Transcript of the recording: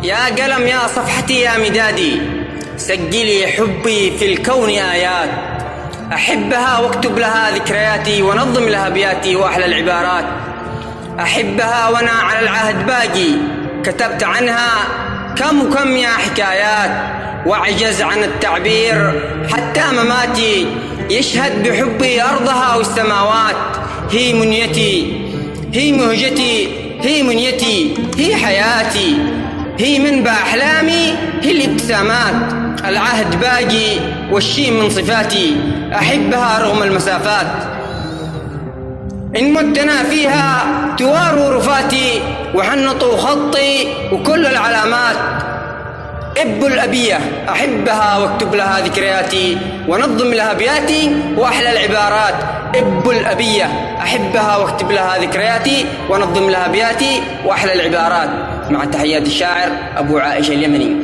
يا قلم يا صفحتي يا مدادي، سجلي حبي في الكون آيات، أحبها واكتب لها ذكرياتي ونظم لها أبياتي وأحلى العبارات. أحبها وأنا على العهد باقي، كتبت عنها كم وكم يا حكايات، وأعجز عن التعبير حتى مماتي يشهد بحبي أرضها والسماوات. هي منيتي، هي مهجتي، هي منيتي، هي حياتي، هي منبع أحلامي، هي الابتسامات. العهد باقي والشيم من صفاتي، أحبها رغم المسافات. إن متنا فيها تواروا رفاتي، وحنطوا خطي وكل العلامات. إب الأبية أحبها واكتب لها ذكرياتي ونظم لها أبياتي وأحلى العبارات. إب الأبية أحبها واكتب لها ذكرياتي ونظم لها أبياتي وأحلى العبارات. مع تحيات الشاعر أبو عائشة اليمني.